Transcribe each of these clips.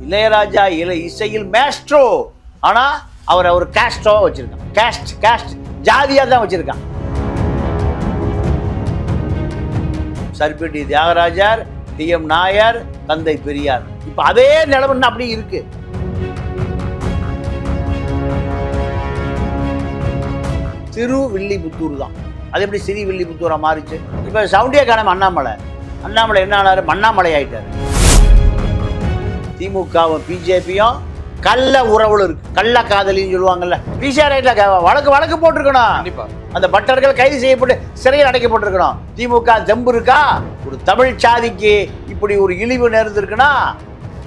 இளையராஜா இசையில் மேஸ்ட்ரோ. ஆனா அவர் கேஸ்ட்ரோ வச்சிருக்கான். கேஸ்ட் ஜாதியா தான் வச்சிருக்கான். சர்பேட்டி தியாகராஜர், டி.எம். நாயர், தந்தை பெரியார். இப்ப அதே நிலைமை அப்படி இருக்கு. திருவில்லிபுத்தூர் தான். அது எப்படி ஸ்ரீவில்லிபுத்தூரா மாறிச்சு? இப்ப சவுண்டியா காணாம அண்ணாமலை என்ன ஆனாரு? மண்ணாமலை ஆயிட்டாரு. திமுகவும் பிஜேபியும் கள்ள உறவுல இருக்கு. கள்ள காதலின்னு சொல்லுவாங்கல்ல. வழக்கு போட்டிருக்கணும். அந்த பட்டர்கள் கைது செய்யப்பட்டு சிறையில் அடைக்கப்பட்டிருக்கணும். திமுக தெம்பு இருக்கா? ஒரு தமிழ் சாதிக்கு இப்படி ஒரு இழிவு நேர்ந்திருக்குன்னா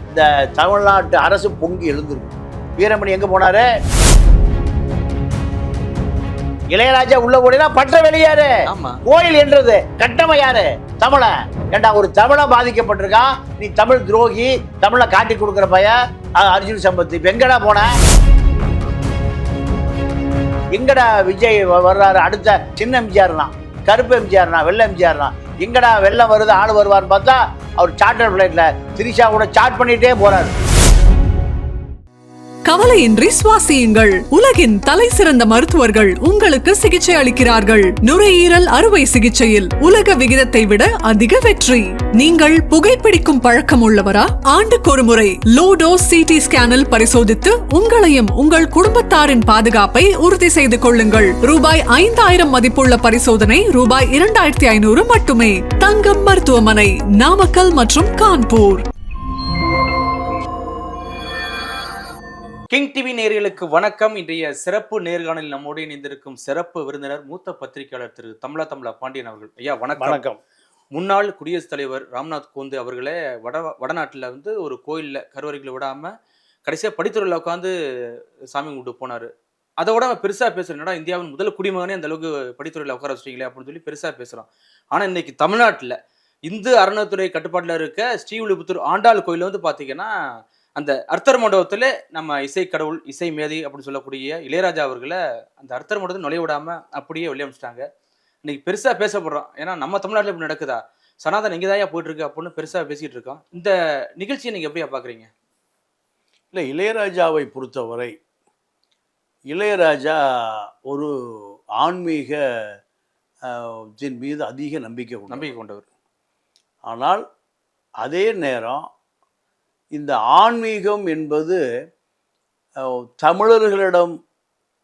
இந்த தமிழ்நாட்டு அரசு பொங்கி எழுந்திருக்கு. வீரமணி எங்க போனாரு? இளையராஜா உள்ள போனா பற்ற வெளியாரு. கோயில் என்றது கட்டமை யாரு? தமிழன். ஏண்டா ஒரு தமிழ பாதிக்கப்பட்டிருக்கான், நீ தமிழ் துரோகி, தமிழ காட்டி கொடுக்குற பையன் அர்ஜுன் சம்பத். இப்ப எங்கடா போன? எங்கடா விஜய் வர்றாரு? அடுத்த சின்ன எம்ஜிஆர்னா, கருப்பு எம்ஜிஆர்னா, வெள்ளை எம்ஜிஆர்னா, எங்கடா வெள்ளம் வருது ஆள் வருவார்னு பார்த்தா அவர் சார்ட்டர் பிளைட்ல திரிஷா கூட சாட் பண்ணிட்டே போறாரு. கவலையின்றி சுவாசியுங்கள். உலகின் தலை சிறந்த மருத்துவர்கள் உங்களுக்கு சிகிச்சை அளிக்கிறார்கள். நுரையீரல் அறுவை சிகிச்சையில் உலக விகிதத்தை விட அதிக வெற்றி. நீங்கள் புகைப்பிடிக்கும் பழக்கம் உள்ளவரா? ஆண்டுக்கு ஒரு முறை லோடோஸ் சிடி ஸ்கேனில் பரிசோதித்து உங்களையும் உங்கள் குடும்பத்தாரின் பாதுகாப்பை உறுதி செய்து கொள்ளுங்கள். ரூபாய் 5000 மதிப்புள்ள பரிசோதனை ரூபாய் 2500 மட்டுமே. தங்கம் மருத்துவமனை, நாமக்கல் மற்றும் கான்பூர். கிங் டிவி நேயர்களுக்கு வணக்கம். இன்றைய சிறப்பு நேர்காணலில் நம்மோடு இணைந்திருக்கும் சிறப்பு விருந்தினர் மூத்த பத்திரிகையாளர் திரு தமிழா பாண்டியன் அவர்கள். ஐயா வணக்கம். முன்னாள் குடியரசுத் தலைவர் ராம்நாத் கோவிந்த் அவர்களே வடநாட்டில் ஒரு கோயிலில் கருவறைகளை விடாமல் கடைசியாக படித்துறையில் உட்காந்து சாமி கும்பிட்டு போனார். அதை விட பெருசாக பேசுகிறேன்னா இந்தியாவின் முதல் குடிமகனே அந்த அளவுக்கு படித்துறையில் உட்கார வச்சிட்டீங்களே அப்படின்னு சொல்லி பெருசாக பேசுகிறோம். ஆனால் இன்னைக்கு தமிழ்நாட்டில் இந்து அறநிலையத்துறை கட்டுப்பாட்டில் இருக்க ஸ்ரீவில்லிபுத்தூர் ஆண்டாள் கோயில் பார்த்தீங்கன்னா அந்த அர்த்தர் மண்டபத்தில் நம்ம இசை கடவுள், இசை மேதை அப்படின்னு சொல்லக்கூடிய இளையராஜா அவர்களை அந்த அர்த்தர் மண்டபத்தை நுழைய விடாமல் அப்படியே வெளியே அனுப்பிச்சிட்டாங்க. இன்னைக்கு பெருசாக பேசப்படுறோம். ஏன்னா நம்ம தமிழ்நாட்டில் இப்படி நடக்குதா, சனாதன் எங்கே தான் போயிட்டு இருக்கு அப்படின்னு பெருசாக பேசிகிட்டு இருக்கோம். இந்த நிகழ்ச்சியை நீங்கள் எப்படியா பார்க்குறீங்க? இல்லை, இளையராஜாவை பொறுத்தவரை இளையராஜா ஒரு ஆன்மீக மீது அதிக நம்பிக்கை கொண்டவர். ஆனால் அதே நேரம் இந்த ஆன்மீகம் என்பது தமிழர்களிடம்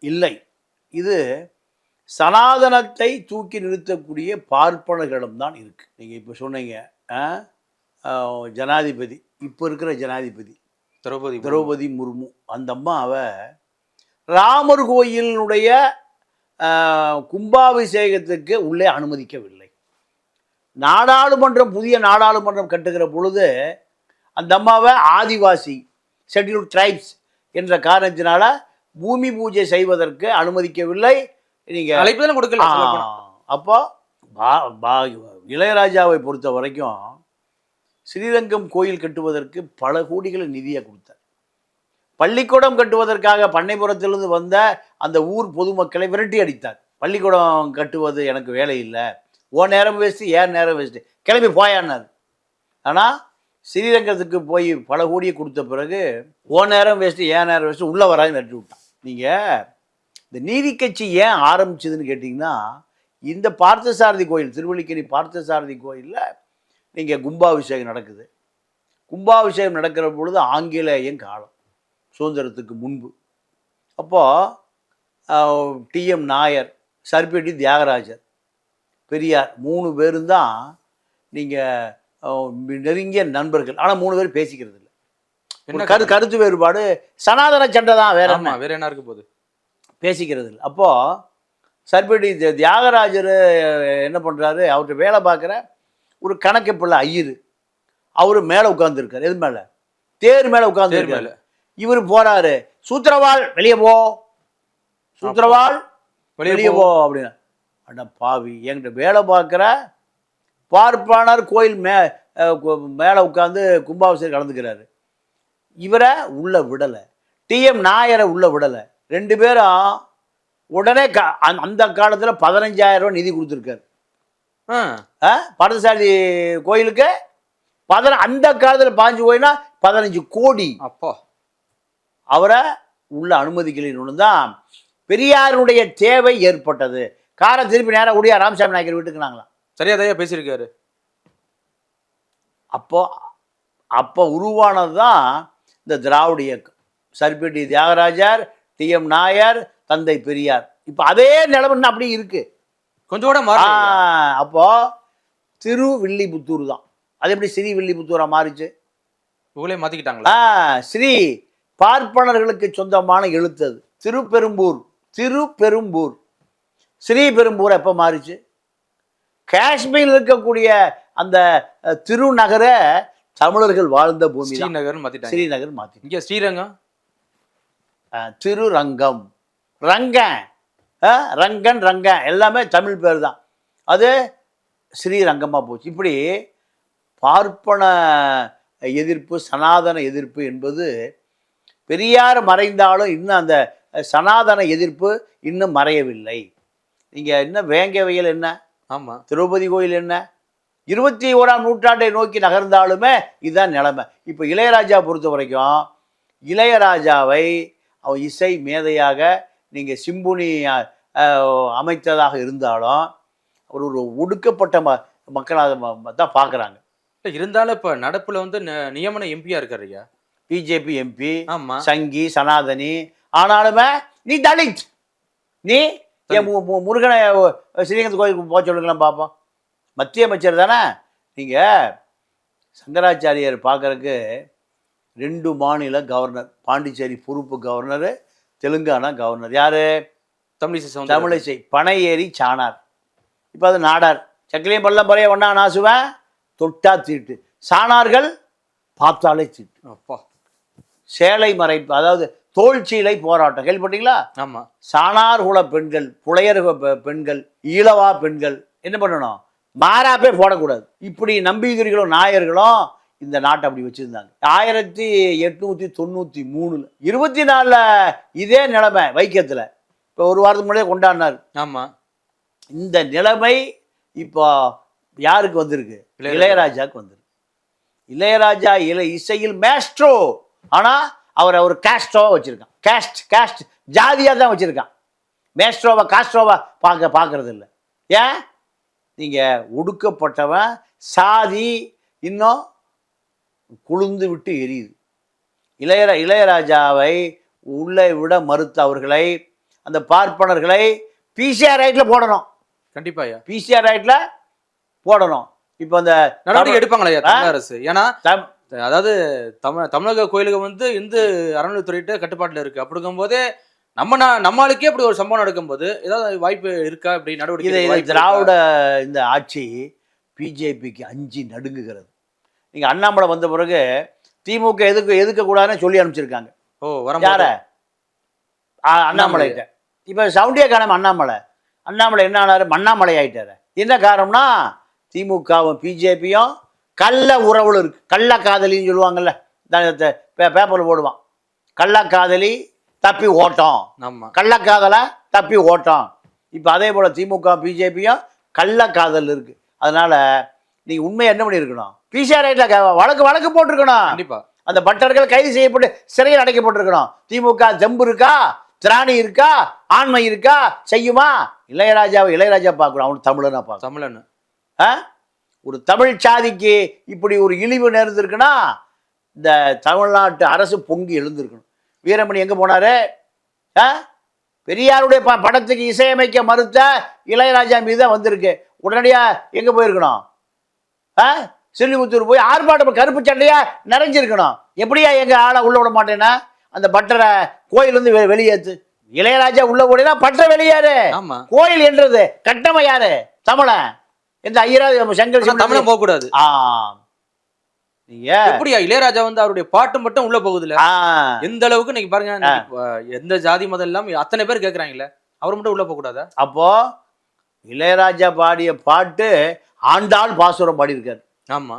இல்லை. இது சனாதனத்தை தூக்கி நிறுத்தக்கூடிய பார்ப்பனர்களிடம் தான் இருக்குது. நீங்கள் இப்போ சொன்னீங்க ஜனாதிபதி, இப்போ இருக்கிற ஜனாதிபதி திரௌபதி முர்மு, அந்த அம்மாவை ராமர் கோயிலினுடைய கும்பாபிஷேகத்துக்கு உள்ளே அனுமதிக்கவில்லை. புதிய நாடாளுமன்றம் கட்டுகிற பொழுது அந்த அம்மாவை ஆதிவாசி, ஷெட்யூல்ட் ட்ரைப்ஸ் என்ற காரணத்தினால பூமி பூஜை செய்வதற்கு அனுமதிக்கவில்லை. நீங்கள் அழைப்பு கொடுக்கல. அப்போ இளையராஜாவை பொறுத்த வரைக்கும் ஸ்ரீரங்கம் கோயில் கட்டுவதற்கு பல கோடிகளை நிதியை கொடுத்தார். பள்ளிக்கூடம் கட்டுவதற்காக பண்ணைபுரத்திலிருந்து வந்த அந்த ஊர் பொதுமக்களை விரட்டி அடித்தார். பள்ளிக்கூடம் கட்டுவது எனக்கு வேலை இல்லை, ஓ நேரம் வேஸ்ட்டு, ஏன் நேரம் வேஸ்ட்டு, கிளம்பி போயான்னார். ஆனால் ஸ்ரீரங்கத்துக்கு போய் பல கோடியை கொடுத்த பிறகு ஓ நேரம் வேஸ்ட்டு, ஏன் நேரம் வேஸ்ட்டு, உள்ளே வராது நட்டு விட்டான். நீங்கள் இந்த நீதி கட்சி ஏன் ஆரம்பிச்சதுன்னு கேட்டிங்கன்னா, இந்த பார்த்தசாரதி கோயில், திருவல்லிக்கேணி பார்த்தசாரதி கோயிலில் நீங்கள் கும்பாபிஷேகம் நடக்குது. கும்பாபிஷேகம் நடக்கிற பொழுது ஆங்கிலேயன் காலம், சுதந்திரத்துக்கு முன்பு. அப்போது டி.எம். நாயர், சர்பேட்டி தியாகராஜர், பெரியார் 3 பேரும் தான் நீங்கள் நெருங்கிய நண்பர்கள். ஆனால் 3 பேர் பேசிக்கிறது இல்லை. கருத்து வேறுபாடு, சனாதன சண்டை தான், வேற என்ன இருக்க போகுது, பேசிக்கிறது இல்லை. அப்போது சர்பேட்டி தியாகராஜர் என்ன பண்ணுறாரு, அவர்கிட்ட வேலை பார்க்குற ஒரு கணக்கு பிள்ளை ஐயர், அவர் மேலே உட்காந்துருக்கார். எது மேலே? தேர் மேலே உட்காந்துருக்காரு. இவர் போகிறாரு, சூத்திரவாள் வெளியே போ, சூத்திரவாள் வெளியே போ அப்படின்னா. அட பாவி, என்கிட்ட வேலை பார்க்குற பார்ப்பானார் கோயில் மேலே உட்காந்து கும்பாபிஷேகம் கலந்துக்கிறாரு. இவரை உள்ள விடலை, டி.எம். நாயரை உள்ள விடலை. 2 பேரும் உடனே அந்த காலத்தில் 15,000 ரூபா நிதி கொடுத்துருக்காரு பார்த்தசாரதி கோயிலுக்கு. அந்த காலத்தில் 15 கோயில்னா 15 கோடி. அப்போ அவரை உள்ள அனுமதிக்கலைன்னு தான் பெரியாருடைய தேவை ஏற்பட்டது. காரை திருப்பி நேரம் ஓடியா ராமசாமி நாயக்கர் வீட்டுக்குனாங்களாம். சரியா தான் பேசியிருக்காரு. அப்போ உருவானது தான் இந்த திராவிட இயக்கம். சர்பெட்டி தியாகராஜர், டிஎம் நாயர், தந்தை பெரியார். இப்போ அதே நிலைமை அப்படி இருக்கு. கொஞ்சம் கூட மாறி. அப்போ திருவில்லிபுத்தூர் தான். அது எப்படி ஸ்ரீ வில்லிபுத்தூரா மாறிச்சு? இவங்களே மாத்திக்கிட்டாங்களா? ஸ்ரீ பார்ப்பனர்களுக்கு சொந்தமான எழுத்தது. திருப்பெரும்பூர். ஸ்ரீபெரும்பூர் எப்போ மாறிச்சு? காஷ்மீரில் இருக்கக்கூடிய அந்த திருநகரை தமிழர்கள் வாழ்ந்த பூமி ஸ்ரீநகர் மாத்திட்டாங்க. ஸ்ரீநகர் மாத்தி. இங்க ஸ்ரீரங்கம், திருரங்கம், ரங்கன் எல்லாமே தமிழ் பேர் தான். அது ஸ்ரீரங்கமாக போச்சு. இப்படி பார்ப்பன எதிர்ப்பு, சனாதன எதிர்ப்பு என்பது பெரியார் மறைந்தாலும் இன்னும் அந்த சனாதன எதிர்ப்பு இன்னும் மறையவில்லை. நீங்கள் இன்னும் வேங்கவையில் என்ன, ஆமாம், திரௌபதி கோயில் என்ன, 21ஆம் நூற்றாண்டை நோக்கி நகர்ந்தாலுமே இதுதான் நிலைமை. இப்போ இளையராஜா பொறுத்த வரைக்கும் இளையராஜாவை அவன் இசை மேதையாக நீங்கள் சிம்புனி அமைத்ததாக இருந்தாலும் அவர் ஒரு ஒடுக்கப்பட்ட மக்களாக தான் பார்க்குறாங்க. இருந்தாலும் இப்போ நடப்புல வந்து நியமன எம்பியா இருக்காரு ஐயா, பிஜேபி எம்பி. ஆமா, சங்கி, சனாதனி. ஆனாலுமே நீ தலித், நீ முருகனை ஸ்ரீரங்கத்து கோயிலுக்கு போக சொல்லுங்களாம் பார்ப்போம். மத்திய அமைச்சர் தானே நீங்கள். சங்கராச்சாரியார் பார்க்குறதுக்கு 2 மாநில கவர்னர், பாண்டிச்சேரி பொறுப்பு கவர்னர், தெலுங்கானா கவர்னர். யார்? தமிழிசை. பனையேறி சாணார். இப்போ அது நாடார். சக்கிலியம் பள்ளம் பறைய ஒன்றா நாசுவேன், தொட்டா தீட்டு. சாணார்கள் பார்த்தாலே தீட்டு. அப்பா. சேலை மறைப்பு, அதாவது தோல் சீலை போராட்டம் கேள்விப்பட்டீங்களா? ஆமாம். சாணார் குல பெண்கள், புலையர் பெண்கள், ஈழவா பெண்கள் என்ன பண்ணணும்? மாறாப்பே போடக்கூடாது. இப்படி நம்பிதுரிகளும் நாயர்களும் இந்த நாட்டை அப்படி வச்சுருந்தாங்க. 1893 24 இதே நிலைமை வைக்கத்தில். இப்போ ஒரு வாரத்துக்கு முன்னாடியே கொண்டாடினார். ஆமாம். இந்த நிலைமை இப்போ யாருக்கு வந்திருக்கு? இளையராஜாவுக்கு வந்திருக்கு. இளையராஜா இசையில் மேஸ்ட்ரோ. ஆனால் அவர் கேஸ்ட்ரோவை வச்சுருக்கான். கேஸ்ட் ஜாதியாக தான் வச்சுருக்கான். மேஸ்ட்ரோவை காஸ்ட்ரோவை பார்க்கறது இல்லை. ஏன்? நீங்கள் ஒடுக்கப்பட்டவன், சாதி இன்னும் குளிர்ந்து விட்டு எரியுது. இளையராஜாவை உள்ளே விட மறுத்த அவர்களை, அந்த பார்ப்பனர்களை பிசிஆர் ரைட்டில் போடணும். கண்டிப்பாக பிசிஆர் ரைட்டில் போடணும். இப்போ அந்த நடவடிக்கை எடுப்பாங்களா தமிழக அரசு? ஏன்னா அதாவது தமிழக கோயிலுக்கு வந்து இந்து அறநிலையத்துறையிட்ட கட்டுப்பாட்டில் இருக்குது. அப்படி இருக்கும்போதே நம்மளுக்கே இப்படி ஒரு சம்பவம் நடக்கும்போது ஏதாவது வாய்ப்பு இருக்கா? இப்படி நடவடிக்கை திராவிட இந்த ஆட்சி பிஜேபிக்கு அஞ்சி நடுங்குகிறது. நீங்கள் அண்ணாமலை வந்த பிறகு திமுக எதுக்கக்கூடாதுன்னு சொல்லி அனுப்பிச்சிருக்காங்க. ஓ, வர யார? அண்ணாமலைகிட்ட. இப்போ சவுண்டியா காரணம் அண்ணாமலை என்ன ஆனாரு? மண்ணாமலை ஆயிட்டாரு. என்ன காரணம்னா திமுகவும் பிஜேபியும் கள்ள உறவுல இருக்கு. கள்ள காதலின்னு சொல்லுவாங்கல்ல, பேப்பரில் போடுவான். கள்ளக்காதலி தப்பி ஓட்டம், கள்ளக்காதலை தப்பி ஓட்டம். இப்போ அதே போல் திமுக பிஜேபியும் கள்ளக்காதல் இருக்கு. அதனால நீங்க உண்மையை என்ன பண்ணியிருக்கணும்? பிசிஆர் வழக்கு போட்டிருக்கணும். கண்டிப்பா அந்த பட்டர்கள் கைது செய்யப்பட்டு சிறையில் அடைக்கப்பட்டிருக்கணும். திமுக ஜம்பு இருக்கா, திராணி இருக்கா, ஆண்மை இருக்கா, செய்யுமா? இளையராஜா பார்க்கணும். அவனு தமிழனா பார்க்க. தமிழன் ஒரு தமிழ் சாதிக்கு இப்படி ஒரு இழிவு நேர்ந்திருக்குன்னா இந்த தமிழ்நாட்டு அரசு பொங்கி எழுந்திருக்கணும். வீரமணி எங்கே போனாரு? பெரியாருடைய படத்துக்கு இசையமைக்க மறுத்த இளையராஜா மீது தான் வந்திருக்கு. உடனடியாக எங்கே போயிருக்கணும்? ஸ்ரீவில்லிபுத்தூர் போய் ஆர்ப்பாட்டம், கருப்பு சண்டையா நிறைஞ்சிருக்கணும். எப்படியா எங்கள் ஆளை உள்ள விட மாட்டேன்னா அந்த பட்டரை கோயிலிருந்து வெளியேற்று. இளையராஜா உள்ள போனா பட்டரை வெளியேறு. கோயில் என்றது கட்டமை யாரு? தமிழன். எந்த ஐயராஜா செங்கல் தமிழன் போக கூடாது. எப்படியா இளையராஜா வந்து அவருடைய பாட்டு மட்டும் உள்ள போகுதுல? எந்த அளவுக்கு நீங்க பாருங்க, எந்த ஜாதி மதம் எல்லாம் அத்தனை பேர் கேட்கறாங்கல்ல, அவர் மட்டும் உள்ள போக கூடாதா? அப்போ இளையராஜா பாடிய பாட்டு ஆண்டாள் பாசுரம் பாடியிருக்காரு. ஆமா,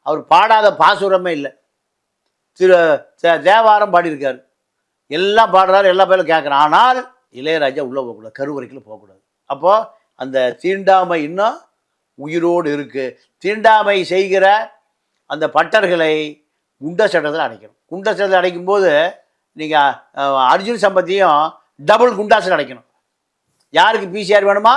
அவர் பாடாத பாசுரமே இல்லை. தேவாரம் பாடியிருக்காரு. எல்லாம் பாடுறாரு, எல்லா பேரும் கேட்குறான். ஆனால் இளையராஜா உள்ள போகக்கூடாது, கருவறைக்குள்ள போகக்கூடாது. அப்போ அந்த தீண்டாமை இன்னும் உயிரோடு இருக்கு. தீண்டாமை செய்கிற அந்த பட்டர்களை குண்டா சட்டத்தில் அடைக்கணும். குண்டா சட்டத்தில் அடைக்கும்போது நீங்கள் அர்ஜுன் சம்பத்தையும் டபுள் குண்டாசில் அடைக்கணும். யாருக்கு பிசிஆர் வேணுமா?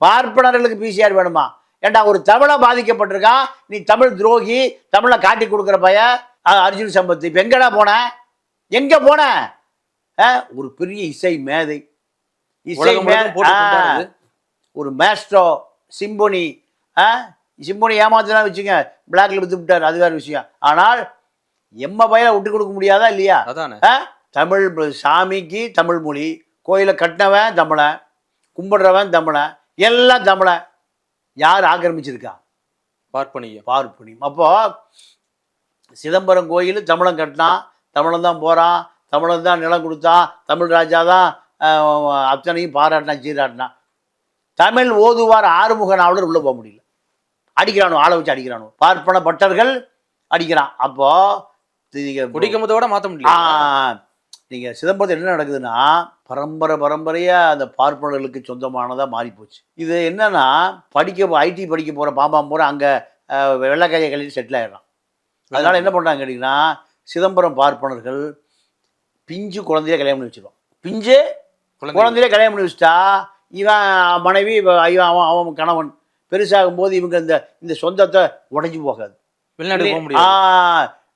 பார்ப்பனர்களுக்கு பிசிஆர் வேணுமா? ஏண்டா ஒரு தமிழை பாதிக்கப்பட்டிருக்கான், நீ தமிழ் துரோகி, தமிழை காட்டி கொடுக்குற பைய அர்ஜுன் சம்பத். இப்போ எங்கடா போன? எங்கே போன? ஒரு பெரிய இசை மேதை, இசை ஒரு மேஸ்ட்ரோ, சிம்போனி சிம்போனி ஏமாத்துனா வச்சுங்க, பிளாக்ல வித்து விட்டார், அது வேறு விஷயம். ஆனால் எம்ம பயில விட்டு கொடுக்க முடியாதா இல்லையா? தமிழ் சாமிக்கு தமிழ் மொழி, கோயிலை கட்டினவன் தமிழன், கும்பிடுறவன் தமிழன், எல்லாம் தமிழன். யார் ஆக்கிரமிச்சிருக்கா? பார்ப்பனியம். அப்போ சிதம்பரம் கோயில் தமிழன் கட்டினான், தமிழன் தான் போகிறான், தமிழன் தான் நிலம் கொடுத்தான், தமிழ் ராஜா தான் அத்தனையும் பாராட்டினான், சீராட்டினான். தமிழ் ஓதுவார் ஆறுமுக நாவலர் உள்ளே போக முடியல, அடிக்கிறானோ, ஆளை வச்சு அடிக்கிறானோ, பார்ப்பன பட்டர்கள் அடிக்கிறான். அப்போ நீங்கள் குடிக்கமத்தோட மாற்ற முடியல. நீங்கள் சிதம்பரத்தில் என்ன நடக்குதுன்னா, பரம்பரையாக அந்த பார்ப்பனர்களுக்கு சொந்தமானதாக மாறிப்போச்சு. இது என்னன்னா, ஐடி படிக்க போகிற பாம்பாம் போகிற அங்கே வெள்ளைக்காயை கழிட்டு செட்டில் ஆகிடறான். அதனால் என்ன பண்ணுறாங்க கேட்டிங்கன்னா, சிதம்பரம் பார்ப்பனர்கள் பிஞ்சு குழந்தைய கல்யாணம் பண்ணி வச்சுருவான். பிஞ்சு குழந்தைய கல்யாணம் பண்ணி வச்சுட்டா இவன் மனைவி, அவன் கணவன் பெருசாகும் போது இவங்க இந்த சொந்தத்தை உடைஞ்சு போகாது.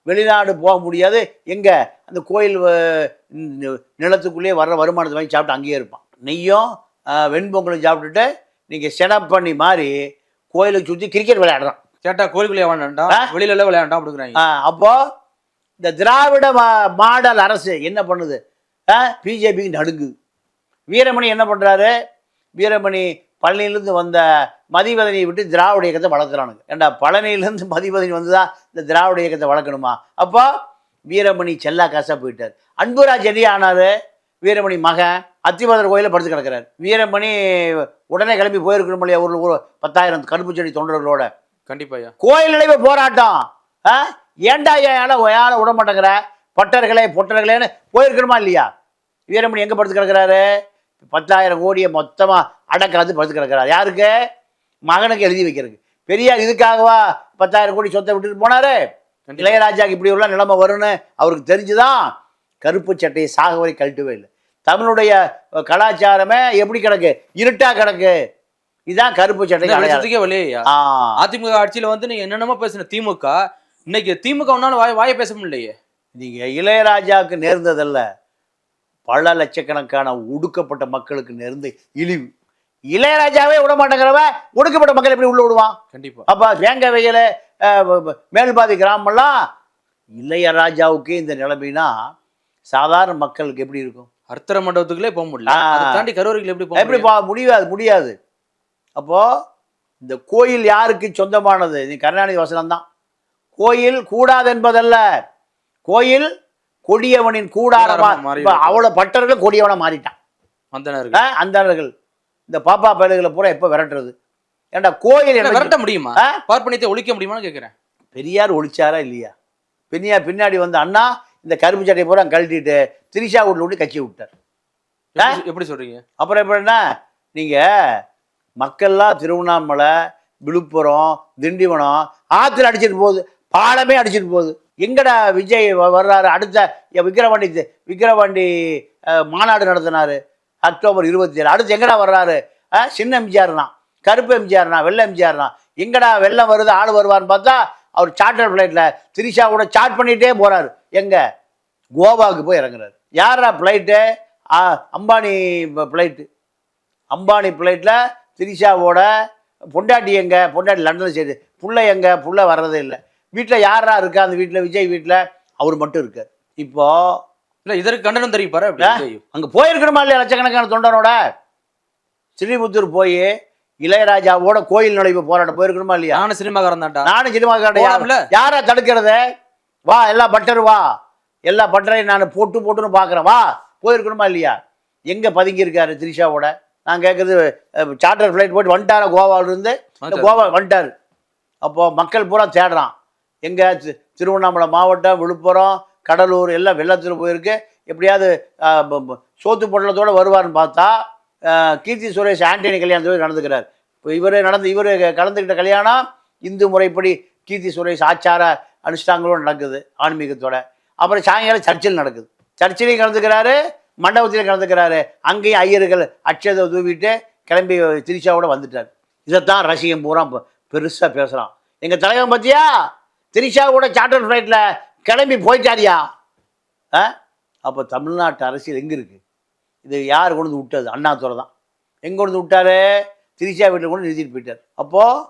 வெளிநாடு போக முடியாது. எங்கே? அந்த கோயில் நிலத்துக்குள்ளேயே வர்ற வருமானத்தை வாங்கி சாப்பிட்டு அங்கேயே இருப்பான். நெய்யும் வெண்பொங்கலும் சாப்பிட்டுட்டு நீங்கள் செட்டப் பண்ணி மாதிரி கோயிலுக்கு சுற்றி கிரிக்கெட் விளையாடுறான். கேட்டா கோயிலுக்குள்ளே விளையாண்டான், வெளியில விளையாண்டான் அப்படிங்கிறாங்க. அப்போது இந்த திராவிட மாடல் அரசு என்ன பண்ணுது? பிஜேபிக்கு நடுங்குது. வீரமணி என்ன பண்ணுறாரு? வீரமணி பழனியிலேருந்து வந்த மதிவதனியை விட்டு திராவிட இயக்கத்தை வளர்க்குறானுங்க. ஏண்டா பழனியிலேருந்து மதிவதனி வந்து தான் இந்த திராவிட இயக்கத்தை வளர்க்கணுமா? அப்போ வீரமணி செல்லா காசாக போயிட்டார். அன்புராஜ் என்ன ஆனார்? வீரமணி மகன் அத்திமதர் கோயிலில் படுத்து கிடக்கிறார். வீரமணி உடனே கிளம்பி போயிருக்கணும் இல்லையா? ஒரு 10,000 கருப்பு செடி தொண்டர்களோட. கண்டிப்பாக கோயில் நிலைவு போராட்டம். ஏண்டா ஏழை விட மாட்டேங்கிற பொட்டர்களேன்னு போயிருக்கணுமா இல்லையா? வீரமணி எங்கே படுத்து கிடக்கிறாரு? 10,000 கோடியை மொத்தமாக அடக்காது படுத்து கிடக்கிறார். யாருக்கு? மகனுக்கு எழுதி வைக்கிறதுக்கு. பெரியார் இதுக்காகவா 10,000 கோடி சொத்தை விட்டுட்டு போனாரு? இளையராஜாக்கு இப்படி உள்ள நிலைமை வரும்னு அவருக்கு தெரிஞ்சுதான் கருப்பு சட்டையை சாக வரை கழட்டவே இல்லை. தமிழுடைய கலாச்சாரமே எப்படி கிடக்கு? இருட்டா கிடக்கு. இதுதான் கருப்பு சட்டைக்கு வழியா. அதிமுக ஆட்சியில் வந்து நீங்க என்னென்னமோ பேசுன திமுக, இன்னைக்கு திமுக ஒன்னாலும் வாயை பேச முடியலையே. நீங்க இளையராஜாவுக்கு நேர்ந்ததல்ல, பல லட்சக்கணக்கான ஒடுக்கப்பட்ட மக்களுக்கு நேர்ந்த இழிவு. இளையராஜாவே விட மாட்டேங்கிறவ ஒடுக்கப்பட்ட மக்கள் எப்படி உள்ள விடுவான்? கண்டிப்பா. அப்ப வேங்க வெயில மேல்பாதி கிராமம்லாம் இளையராஜாவுக்கே இந்த நிலைமைனா சாதாரண மக்களுக்கு எப்படி இருக்கும்? அர்த்தர மண்டபத்துக்குள்ளே போக முடியல, தாண்டி கரூரில் எப்படி முடியாது. அப்போ இந்த கோயில் யாருக்கு சொந்தமானது? நீ கருணாநிதி வசனம் தான். கோயில் கூடாது என்பதல்ல, கோயில் கொடியவனின் கூடாரமா. அவ்வளவு பட்டர்கள் கொடியவனா மாறிட்டான். அந்தணர்கள் இந்த பாப்பா பயல்களை பூரா எப்ப விரட்டுறது? ஏண்டா கோயில் விரட்ட முடியுமா? பார்ப்பனியத்தை ஒழிக்க முடியுமான்னு கேட்கிறேன். பெரியார் ஒழிச்சாரா இல்லையா? பெரியார் பின்னாடி வந்து அண்ணா இந்த கருப்பு சட்டையை பூரா கழட்டிட்டு திரிஷா வீட்டில் விட்டு கட்சி விட்டார். எப்படி சொல்றீங்க? அப்புறம் எப்படின்னா, நீங்க மக்கள்லாம் திருவண்ணாமலை, விழுப்புரம், திண்டிவனம் ஆற்றுல அடிச்சிட்டு போகுது, பாலமே அடிச்சிட்டு போகுது. எங்கடா விஜய் வர்றாரு? அடுத்த விக்கிரவாண்டி மாநாடு நடத்தினாரு அக்டோபர் 27. அடுத்து எங்கடா வர்றாரு? சின்ன எம்ஜிஆர்னா, கருப்பு எம்ஜிஆர்னா, வெள்ளை எம்ஜிஆர்னா. எங்கடா வெள்ளம் வருது ஆள் வருவார்னு பார்த்தா அவர் சார்ட்டர் ஃப்ளைட்டில் திரிஷா கூட சார்ட் பண்ணிகிட்டே போகிறாரு. எங்கே? கோவாவுக்கு போய் இறங்குறாரு. யாரா ஃப்ளைட்டு? அம்பானி ஃப்ளைட்டு. அம்பானி ஃப்ளைட்டில் திரிஷாவோட பொண்டாட்டி எங்கே? பொண்டாட்டி லண்டனில் செய்யுது. புள்ள எங்கே? புள்ள வர்றதே இல்லை. வீட்டில் யாரா இருக்கா? அந்த வீட்டில் விஜய் வீட்டில் அவர் மட்டும் இருக்கார். இப்போ இல்லை, இதற்கு கண்டனம் தெரிவிப்பாரு. அங்கே போயிருக்கணுமா இல்லையா? லட்சக்கணக்கான தொண்டனோட ஸ்ரீமுத்தூர் போய் இளையராஜாவோட கோயில் நுழைவு போராட்டம் போயிருக்கணுமா இல்லையா? நானும் சினிமாக்காரன் தான்டா. நானும் சினிமாக்காரன். யாரா தடுக்கிறது? வா, எல்லா பட்டர் வா, எல்லா பட்டரையும் நான் போட்டுன்னு பார்க்குறேன், வா. போயிருக்கணுமா இல்லையா? எங்கே பதுங்கி இருக்காரு திரிஷாவோட? நான் கேட்குறது, சார்ட்டர் ஃப்ளைட் போட்டு வந்துட்டாரா? கோவாவிலிருந்து கோவா வந்துட்டார். அப்போது மக்கள் பூரா தேடுறான். எங்கே? திருவண்ணாமலை மாவட்டம், விழுப்புரம், கடலூர் எல்லாம் வெள்ளத்தில் போயிருக்கு. எப்படியாவது சோத்து பொட்டலத்தோடு வருவார்னு பார்த்தா கீர்த்தி சுரேஷ் ஆண்டனி கல்யாணத்தோடு நடந்துக்கிறார். இப்போ இவர் கலந்துக்கிட்ட கல்யாணம் இந்து முறைப்படி கீர்த்தி சுரேஷ் ஆச்சார அனுஷ்டாங்களும் நடக்குது ஆன்மீகத்தோட. அப்புறம் சாயங்காலம் சர்ச்சில் நடக்குது. சர்ச்சிலையும் கலந்துக்கிறாரு, மண்டபத்திலையும் கலந்துக்கிறாரு. அங்கேயும் ஐயர்கள் அட்சதை தூவிட்டு கிளம்பி திரிஷாவோட வந்துட்டார். இதைத்தான் ரசிகன் பூரா பெருசாக பேசுகிறான். எங்கள் தலைவன் பார்த்தியா திரிஷாவோட சார்ட்டர் ஃப்ளைட்டில் கிளம்பி போயிட்டாரியா. அப்போ தமிழ்நாட்டு அரசியல் எங்கே இருக்குது? இது யார் கொண்டு வந்து விட்டது? அண்ணாதுரை தான். எங்கே கொண்டு வந்து விட்டார்? திரிஷா வீட்டில் கொண்டு நிறுத்திட்டு போயிட்டார். அப்போது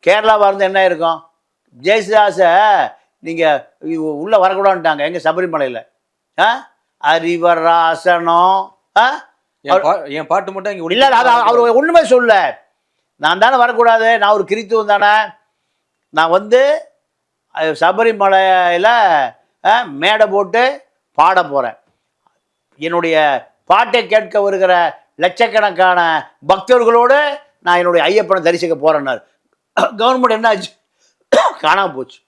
கேரளாவாக இருந்து என்ன இருக்கும்? ஜெயசுதாஸை நீங்கள் உள்ளே வரக்கூடாதுட்டாங்க எங்கள் சபரிமலையில். அறிவராசனம் என் பாட்டு மட்டும் இங்கே இல்லை, அது அவர் ஒன்றுமே சொல்ல. நான் தானே வரக்கூடாது, நான் ஒரு கிறித்துவம் தானே, நான் வந்து சபரிமலையில் மேடை போட்டு பாட போகிறேன், என்னுடைய பாட்டை கேட்க வருகிற லட்சக்கணக்கான பக்தர்களோடு நான் என்னுடைய ஐயப்பனை தரிசிக்க போகிறேன்னாரு. கவர்மெண்ட் என்ன ஆச்சு? காணாமல் போச்சு.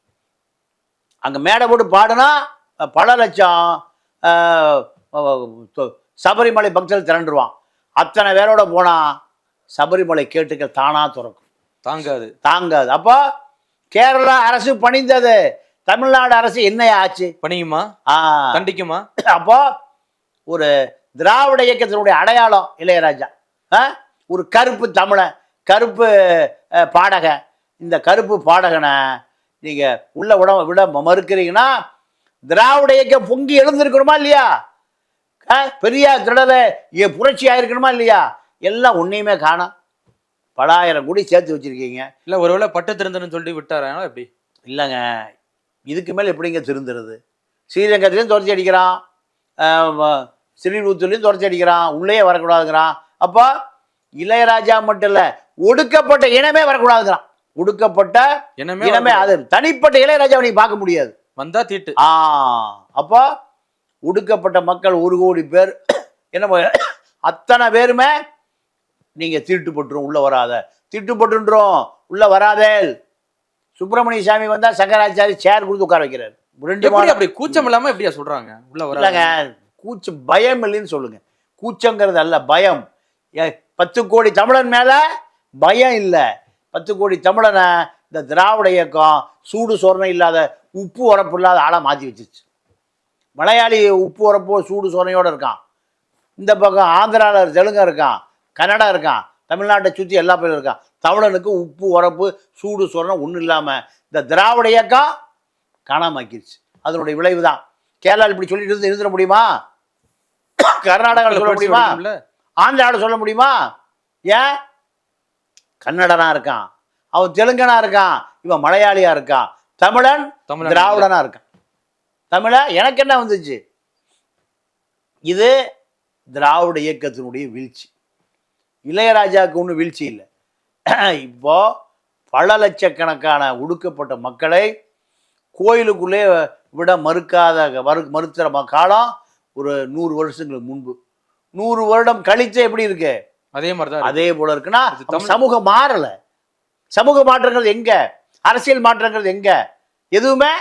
அங்கே மேடை போட்டு பாடுனா பல லட்சம் சபரிமலை பக்தர்கள் திரண்டுருவான். அத்தனை பேரோட போனால் சபரிமலை கேட்டுக்க தானா திறக்கும். தாங்காது. அப்போ கேரளா அரசு பணிந்தது, தமிழ்நாடு அரசு என்ன ஆச்சு? பணியுமா, கண்டிக்குமா? அப்போ ஒரு திராவிட இயக்கத்தினுடைய அடையாளம் இளையராஜா, ஒரு கருப்பு தமிழன், கருப்பு பாடகன். இந்த கருப்பு பாடகனை நீங்கள் உள்ள விட மறுக்கிறீங்கன்னா திராவிட இயக்கம் பொங்கி எழுந்திருக்கணுமா இல்லையா? பெரியார் திடலை புரட்சி ஆயிருக்கணுமா இல்லையா? எல்லாம் ஒன்றையுமே காணோம். பலாயிரம் கோடி சேர்த்து வச்சுருக்கீங்க. இல்லை ஒருவேளை பட்டு திருந்தன்னு சொல்லி விட்டாரா? எப்படி? இல்லைங்க, இதுக்கு மேலே எப்படிங்க திருந்துறது? ஸ்ரீரங்கத்துலேயும் துரத்தி அடிக்கிறான், ஸ்ரீரூத்துலேயும் துரத்தி அடிக்கிறான், உள்ளே வரக்கூடாதுங்கிறான். அப்போ இளையராஜா மட்டும் இல்லை, ஒடுக்கப்பட்ட இனமே வரக்கூடாதுங்கிறான். ஒடுக்கப்பட்ட இனமே, அது தனிப்பட்ட இளையராஜாவை நீ பார்க்க முடியாது, வந்தா தீட்டு. அப்போ ஒடுக்கப்பட்ட மக்கள் 1 கோடி பேர் என்ன, அத்தனை பேருமே நீங்கள் தீட்டுப்பட்டுரும், உள்ள வராத, தீட்டுப்பட்டுன்றோம், உள்ள வராதே. சுப்பிரமணிய சாமி வந்தா சங்கராச்சாரி சேர் கொடுத்து உட்கார வைக்கிறார். 2 மாதம் அப்படி கூச்சம் இல்லாம எப்படியா சொல்றாங்க உள்ள வர? இல்லைங்க, கூச்சம் பயம் இல்லைன்னு சொல்லுங்க. கூச்சங்கிறது அல்ல, பயம். 10 கோடி தமிழன் மேல பயம் இல்லை. 10 கோடி தமிழனை இந்த திராவிட இயக்கம் சூடு சொரணை இல்லாத, உப்பு உரப்பு இல்லாத ஆளாக மாற்றி வச்சிருச்சு. மலையாளி உப்பு உரப்போ சூடு சொரணையோடு இருக்கான். இந்த பக்கம் ஆந்திராவில் தெலுங்கா இருக்கான், கன்னடா இருக்கான், தமிழ்நாட்டை சுற்றி எல்லா பேரும் இருக்கான். தமிழனுக்கு உப்பு உரப்பு சூடு சொரணை ஒன்றும் இல்லாமல் இந்த திராவிட இயக்கம் காணாமாக்கிருச்சு. அதனுடைய விளைவு தான். கேரளாவில் இப்படி சொல்லிட்டு இருந்துட முடியுமா? கர்நாடகாவில் சொல்ல முடியுமா? ஆந்திராவில் சொல்ல முடியுமா? ஏன்? கன்னடனா இருக்கான், அவன் தெலுங்கனா இருக்கான், இவன் மலையாளியா இருக்கான், தமிழன் திராவிடனா இருக்கான். தமிழ எனக்கு என்ன வந்துச்சு? இது திராவிட இயக்கத்தினுடைய வீழ்ச்சி. இளையராஜாவுக்கு ஒன்றும் வீழ்ச்சி இல்லை. இப்போ பல லட்சக்கணக்கான ஒடுக்கப்பட்ட மக்களை கோயிலுக்குள்ளே விட மறுக்கிற காலம் ஒரு 100 வருஷங்களுக்கு முன்பு. 100 வருடம் கழிச்சு எப்படி இருக்கு? அதே மாதிரிதான், அதே போல இருக்குன்னா சமூகம் மாறல. சமூக மாற்றங்கள் எங்க? அரசியல் மாற்றங்கள் எங்க? எதுவுமே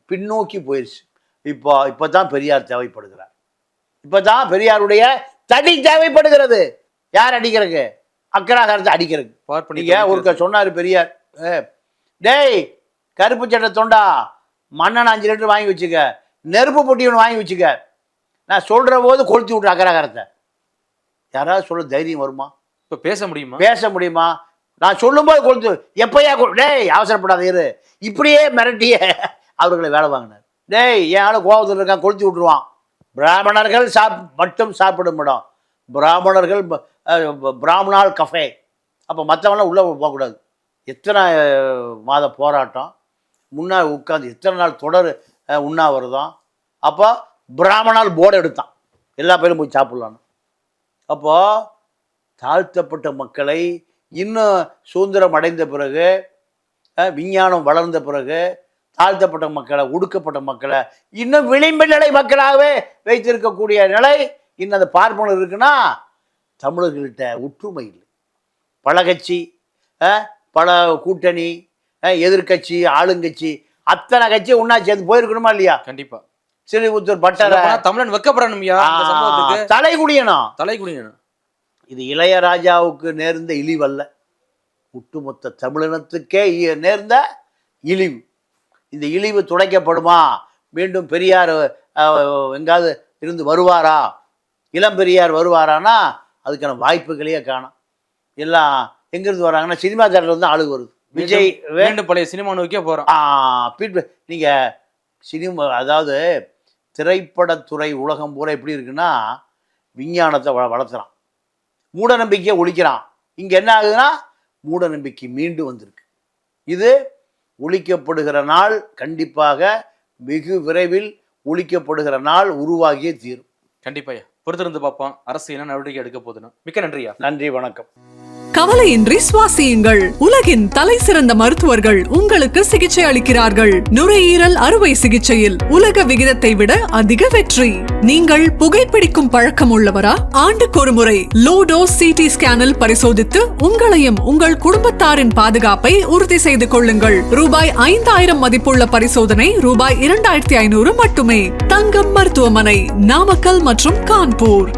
பின்னோக்கி போயிடுச்சு. இப்போதான் பெரியார் தேவைப்படுகிறார். இப்போதான் பெரியாருடைய தடி தேவைப்படுகிறது. யார் அடிக்கிறதுக்கு? அக்கராகாரத்தை அடிக்கிறதுக்கு. நீங்க ஒருக்க சொன்னாரு பெரியார், டேய் கருப்பு சட்டை தொண்டா, மண்ணெண்ணெய் 5 லிட்டர் வாங்கி வச்சுக்க, நெருப்பு பொட்டி ஒன்று வாங்கி வச்சுக்க, நான் சொல்ற போது கொளுத்தி விட்ற அக்கராகாரத்தை. யாராவது சொல்ல தைரியம் வருமா? இப்போ பேச முடியுமா? நான் சொல்லும்போது கொளுத்து, எப்பயா டேய் அவசரப்படாத இரு, இப்படியே மிரட்டிய அவர்களை வேலை வாங்கினார். டேய் என் ஆளு கோபத்தில் இருக்கான், கொளுத்தி விட்டுருவான். பிராமணர்கள் மட்டும் சாப்பிடும் இடம், பிராமணர்கள் பிராமணால் கஃபே. அப்போ மற்றவங்களாம் உள்ளே போகக்கூடாது. எத்தனை மாத போராட்டம், முன்னாள் உட்காந்து எத்தனை நாள் தொடர் உண்ணாவிரதம். அப்போ பிராமணால் போர்டு எடுத்தான், எல்லா பேரும் போய் சாப்பிட்லான்னு. அப்போது தாழ்த்தப்பட்ட மக்களை இன்னும் சுதந்திரம் அடைந்த பிறகு, விஞ்ஞானம் வளர்ந்த பிறகு, தாழ்த்தப்பட்ட மக்களை, ஒடுக்கப்பட்ட மக்களை இன்னும் விளிம்பு நிலை மக்களாகவே வைத்திருக்கக்கூடிய நிலை இன்னும் அந்த பார்ப்பனர் இருக்குன்னா தமிழர்கள்ட்ட ஒற்றுமை இல்லை. பல கட்சி, பல கூட்டணி, எதிர்கட்சி, ஆளுங்கட்சி, அத்தனை கட்சி ஒன்னா சேர்ந்து போயிருக்கணுமா இல்லையா? கண்டிப்பா. ஸ்ரீவில்லிபுத்தூர் பட்டரை தமிழன் வெக்கப்படணும், தலைகுனியணும். இது இளையராஜாவுக்கு நேர்ந்த இழிவல்ல, ஒட்டுமொத்த தமிழினத்துக்கே நேர்ந்த இழிவு. இந்த இழிவு துடைக்கப்படுமா? மீண்டும் பெரியார் எங்காவது இருந்து வருவாரா? இளம் பெரியார் வருவாரானா அதுக்கான வாய்ப்புகளையே காணும். எல்லாம் எங்கிருந்து வராங்கன்னா சினிமா தேட்டர்ல வந்து ஆளு வருது. விஜய் மீண்டும் பழைய சினிமா நோக்கியே போகிறோம். நீங்கள் சினிமா, அதாவது திரைப்படத்துறை உலகம் பூரா எப்படி இருக்குன்னா விஞ்ஞானத்தை வளர்த்துறான், மூட நம்பிக்கையை ஒழிக்கிறான். இங்கே என்ன ஆகுதுன்னா மூட நம்பிக்கை மீண்டும் வந்திருக்கு. இது ஒழிக்கப்படுகிற நாள் கண்டிப்பாக வெகு விரைவில் ஒழிக்கப்படுகிற நாள் உருவாகியே தீரும். கண்டிப்பா பொறுத்திருந்து பார்ப்போம் அரசு என்ன நடவடிக்கை எடுக்க போதுன்னு. மிக்க நன்றியா. நன்றி, வணக்கம். கவலையின்றி சுவாசியுங்கள். உலகின் தலை சிறந்த மருத்துவர்கள் உங்களுக்கு சிகிச்சை அளிக்கிறார்கள். நுரையீரல் அறுவை சிகிச்சையில் உலக விகிதத்தை விட அதிக வெற்றி. நீங்கள் புகைப்பிடிக்கும் பழக்கம் உள்ளவரா? ஆண்டுக்கொரு முறை லோ டோஸ் சிடி ஸ்கேனில் பரிசோதித்து உங்களையும் உங்கள் குடும்பத்தாரின் பாதுகாப்பை உறுதி செய்து கொள்ளுங்கள். ரூபாய் 5000 மதிப்புள்ள பரிசோதனை ரூபாய் 2500 மட்டுமே. தங்கம் மருத்துவமனை, நாமக்கல் மற்றும் கான்பூர்.